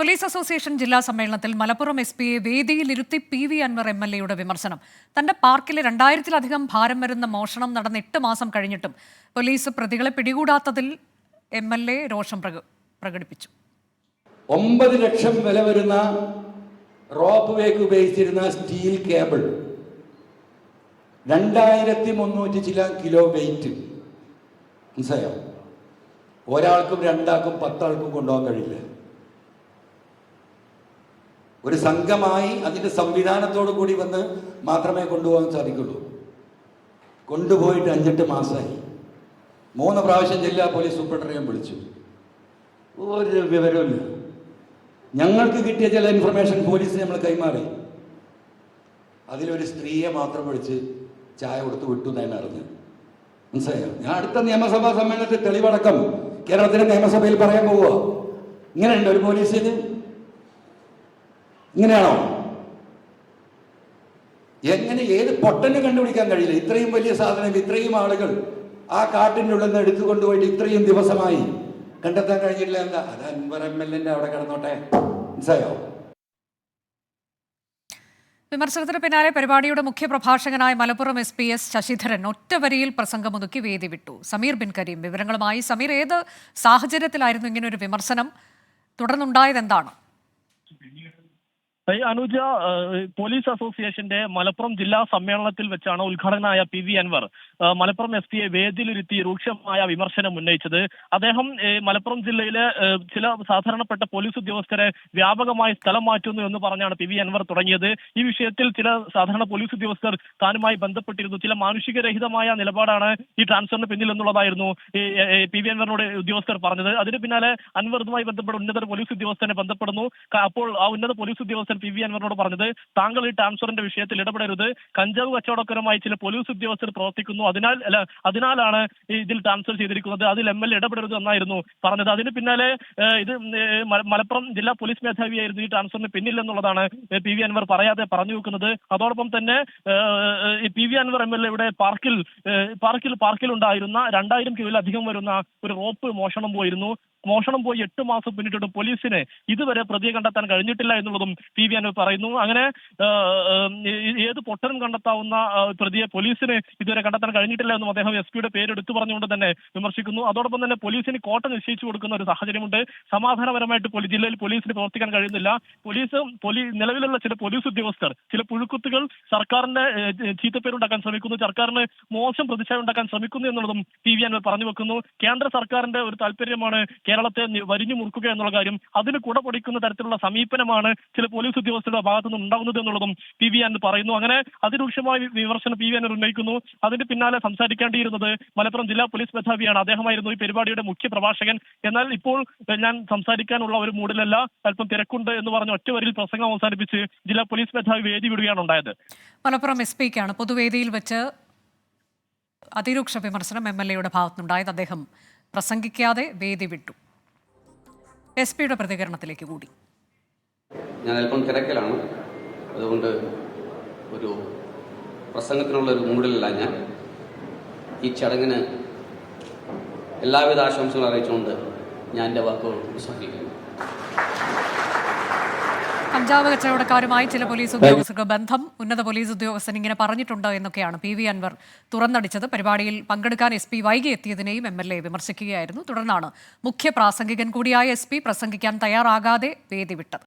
Police association ജില്ലാ സമ്മേളനത്തിൽ Malappuram S പിയെ വേദിയിലിരുത്തി PV അൻവർ MLA വിമർശനം. തന്റെ പാർക്കിലെ 2000-ലധികം ഭാരം വരുന്ന മോഷണം നടന്ന് 8 മാസം കഴിഞ്ഞിട്ടും പോലീസ് പ്രതികളെ പിടികൂടാത്തതിൽ MLA രോഷം പ്രകടിപ്പിച്ചു. 9 ലക്ഷം വില വരുന്ന റോപ്പ് വേക്ക് ഉപയോഗിച്ചിരുന്ന സ്റ്റീൽ കേബിൾ 2300 ചില കിലോ വെയിറ്റ്. മനസ്സിലായോ? ഒരാൾക്കും 2 ആൾക്കും 10 ആൾക്കും കൊണ്ടുപോകാൻ കഴിയില്ല. ഒരു സംഘമായി അതിൻ്റെ സംവിധാനത്തോടു കൂടി വന്ന് മാത്രമേ കൊണ്ടുപോകാൻ സാധിക്കുള്ളൂ. കൊണ്ടുപോയിട്ട് 5-8 മാസമായി. 3 പ്രാവശ്യം ജില്ലാ പോലീസ് സൂപ്രണ്ടറിനെ വിളിച്ചു. ഒരു വിവരമില്ല. ഞങ്ങൾക്ക് കിട്ടിയ ചില ഇൻഫർമേഷൻ പോലീസിന് നമ്മൾ കൈമാറി. അതിലൊരു സ്ത്രീയെ മാത്രം വിളിച്ച് ചായ കൊടുത്ത് വിട്ടു എന്നാണ് അറിഞ്ഞത്. മനസ്സിലായോ? ഞാൻ അടുത്ത നിയമസഭാ സമ്മേളനത്തിൽ തെളിവടക്കം കേരളത്തിലെ നിയമസഭയിൽ പറയാൻ പോവുക. ഇങ്ങനെയുണ്ട് ഒരു പോലീസിന്? ഇങ്ങനെയാണോ? എങ്ങനെ ഏത് പൊട്ടന് കണ്ടുപിടിക്കാൻ കഴിയില്ല? ഇത്രയും വലിയ സാധനം ഇത്രയും ആളുകൾ ആ കാട്ടിൻ്റെ ഉള്ളിൽ നിന്ന് എടുത്തു കൊണ്ടുപോയിട്ട് ഇത്രയും ദിവസമായി കണ്ടെത്താൻ കഴിഞ്ഞില്ല. എന്താ? അത് അൻവർ MLA അവിടെ കിടന്നോട്ടെ. മനസ്സിലായോ? വിമർശനത്തിന് പിന്നാലെ പരിപാടിയുടെ മുഖ്യപ്രഭാഷകനായ മലപ്പുറം SP S ശശിധരൻ ഒറ്റവരിയിൽ പ്രസംഗമൊതുക്കി വേദി വിട്ടു. സമീർ ബിൻ കരീം വിവരങ്ങളുമായി. സമീർ, ഏത് സാഹചര്യത്തിലായിരുന്നു ഇങ്ങനൊരു വിമർശനം? തുടർന്നുണ്ടായതെന്താണ്? അനുജ, പോലീസ് അസോസിയേഷന്റെ മലപ്പുറം ജില്ലാ സമ്മേളനത്തിൽ വെച്ചാണ് ഉദ്ഘാടകനായ PV അൻവർ മലപ്പുറം SPയെ വേദിയിലിരുത്തി രൂക്ഷമായ വിമർശനം ഉന്നയിച്ചത്. അദ്ദേഹം മലപ്പുറം ജില്ലയിലെ ചില സാധാരണപ്പെട്ട പോലീസ് ഉദ്യോഗസ്ഥരെ വ്യാപകമായി സ്ഥലം മാറ്റുന്നു എന്ന് പറഞ്ഞാണ് PV അൻവർ തുടങ്ങിയത്. ഈ വിഷയത്തിൽ ചില സാധാരണ പോലീസ് ഉദ്യോഗസ്ഥർ താനുമായി ബന്ധപ്പെട്ടിരുന്നു. ചില മാനുഷികരഹിതമായ നിലപാടാണ് ഈ ട്രാൻസ്ഫറിന് പിന്നിൽ എന്നുള്ളതായിരുന്നു PV അൻവറിനോട് ഉദ്യോഗസ്ഥർ പറഞ്ഞത്. അതിന് പിന്നാലെ അൻവർ ഇതുമായി ബന്ധപ്പെട്ട ഉന്നത പോലീസ് ഉദ്യോഗസ്ഥനെ ബന്ധപ്പെടുന്നു. അപ്പോൾ ആ ഉന്നത പോലീസ് ഉദ്യോഗസ്ഥൻ PV അൻവറിനോട് പറഞ്ഞത്, താങ്കൾ ഈ ട്രാൻസ്ഫറിന്റെ വിഷയത്തിൽ ഇടപെടരുത്. കഞ്ചാവ് കച്ചവടക്കാരുമായി ചില പോലീസ് ഉദ്യോഗസ്ഥർ പ്രവർത്തിക്കുന്നു, അതിനാലാണ് ഇതിൽ ട്രാൻസ്ഫർ ചെയ്തിരിക്കുന്നത്, അതിൽ MLA ഇടപെടരുത് എന്നായിരുന്നു പറഞ്ഞത്. അതിന് പിന്നാലെ ഇത് മലപ്പുറം ജില്ലാ പോലീസ് മേധാവിയായിരുന്നു ഈ ട്രാൻസ്ഫറിന് പിന്നിലെന്നുള്ളതാണ് PV അൻവർ പറയാതെ പറഞ്ഞു വെക്കുന്നത്. അതോടൊപ്പം തന്നെ PV അൻവർ MLA പാർക്കിൽ ഉണ്ടായിരുന്ന 2000 കിലോയിലധികം വരുന്ന ഒരു റോപ്പ് മോഷണം പോയി 8 മാസം പിന്നിട്ടിട്ട് പോലീസിന് ഇതുവരെ പ്രതിയെ കണ്ടെത്താൻ കഴിഞ്ഞിട്ടില്ല എന്നുള്ളതും PV അൻവർ പറയുന്നു. അങ്ങനെ ഏത് പൊട്ടനും കണ്ടെത്താവുന്ന പ്രതിയെ പോലീസിന് ഇതുവരെ കണ്ടെത്താൻ കഴിഞ്ഞിട്ടില്ല എന്നും അദ്ദേഹം SP പേര് എടുത്തു പറഞ്ഞുകൊണ്ട് തന്നെ വിമർശിക്കുന്നു. അതോടൊപ്പം തന്നെ പോലീസിന് കോട്ട നിശ്ചയിച്ചു കൊടുക്കുന്ന ഒരു സാഹചര്യമുണ്ട്. സമാധാനപരമായിട്ട് ജില്ലയിൽ പോലീസിന് പ്രവർത്തിക്കാൻ കഴിയുന്നില്ല. നിലവിലുള്ള ചില പോലീസ് ഉദ്യോഗസ്ഥർ, ചില പുഴുക്കുത്തുകൾ സർക്കാരിന്റെ ചീത്തപ്പേരുണ്ടാക്കാൻ ശ്രമിക്കുന്നു, സർക്കാരിന് മോശം പ്രതിച്ഛായ ഉണ്ടാക്കാൻ ശ്രമിക്കുന്നു എന്നുള്ളതും PV അൻവർ പറഞ്ഞു വെക്കുന്നു. കേന്ദ്ര സർക്കാരിന്റെ ഒരു താല്പര്യമാണ് കേരളത്തെ വരിഞ്ഞു മുറുക്കുക എന്നുള്ള കാര്യം. അതിന് കുട പൊടിക്കുന്ന തരത്തിലുള്ള സമീപനമാണ് ചില പോലീസ് ഉദ്യോഗസ്ഥരുടെ ഭാഗത്തു നിന്ന് ഉണ്ടാകുന്നത് എന്നുള്ളതും PV അൻവർ പറയുന്നു. അങ്ങനെ അതിരൂക്ഷമായ വിമർശനം PV അൻവർ ഉന്നയിക്കുന്നു. അതിന് പിന്നാലെ സംസാരിക്കേണ്ടിയിരുന്നത് മലപ്പുറം ജില്ലാ പോലീസ് മേധാവിയാണ്. അദ്ദേഹമായിരുന്നു ഈ പരിപാടിയുടെ മുഖ്യ പ്രഭാഷകൻ. എന്നാൽ ഇപ്പോൾ ഞാൻ സംസാരിക്കാനുള്ള ഒരു മൂഡിലല്ല, അല്പം തിരക്കുണ്ട് എന്ന് പറഞ്ഞ് ഒറ്റവരിൽ പ്രസംഗം അവസാനിപ്പിച്ച് ജില്ലാ പോലീസ് മേധാവി വേദി വിടുകയാണ് ഉണ്ടായത്. മലപ്പുറം SPക്കാണ് പൊതുവേദിയിൽ വെച്ച് അതിരൂക്ഷ വിമർശനം MLA ഭാഗത്തുനിന്നുണ്ടായത്. അദ്ദേഹം പ്രസംഗിക്കാതെ വേദി വിട്ടു. SP പ്രതികരണത്തിലേക്ക് കൂടി. ഞാൻ അല്പം തിരക്കിലാണ്, അതുകൊണ്ട് ഒരു പ്രസംഗത്തിനുള്ളൊരു മൂഡിലല്ല ഞാൻ. ഈ ചടങ്ങിന് എല്ലാവിധ ആശംസകളും അറിയിച്ചുകൊണ്ട് ഞാൻ എൻ്റെ വാക്കുകൾ ഉപസംഹരിക്കുന്നു. കഞ്ചാവ് കച്ചവടക്കാരുമായി ചില പോലീസ് ഉദ്യോഗസ്ഥർക്ക് ബന്ധം, ഉന്നത പോലീസ് ഉദ്യോഗസ്ഥൻ ഇങ്ങനെ പറഞ്ഞിട്ടുണ്ട് എന്നൊക്കെയാണ് PV അൻവർ തുറന്നടിച്ചത്. പരിപാടിയിൽ പങ്കെടുക്കാൻ SP വൈകി എത്തിയതിനെയും MLA വിമർശിക്കുകയായിരുന്നു. തുടർന്നാണ് മുഖ്യ പ്രാസംഗികൻ കൂടിയായ SP പ്രസംഗിക്കാൻ തയ്യാറാകാതെ വേദി വിട്ടത്.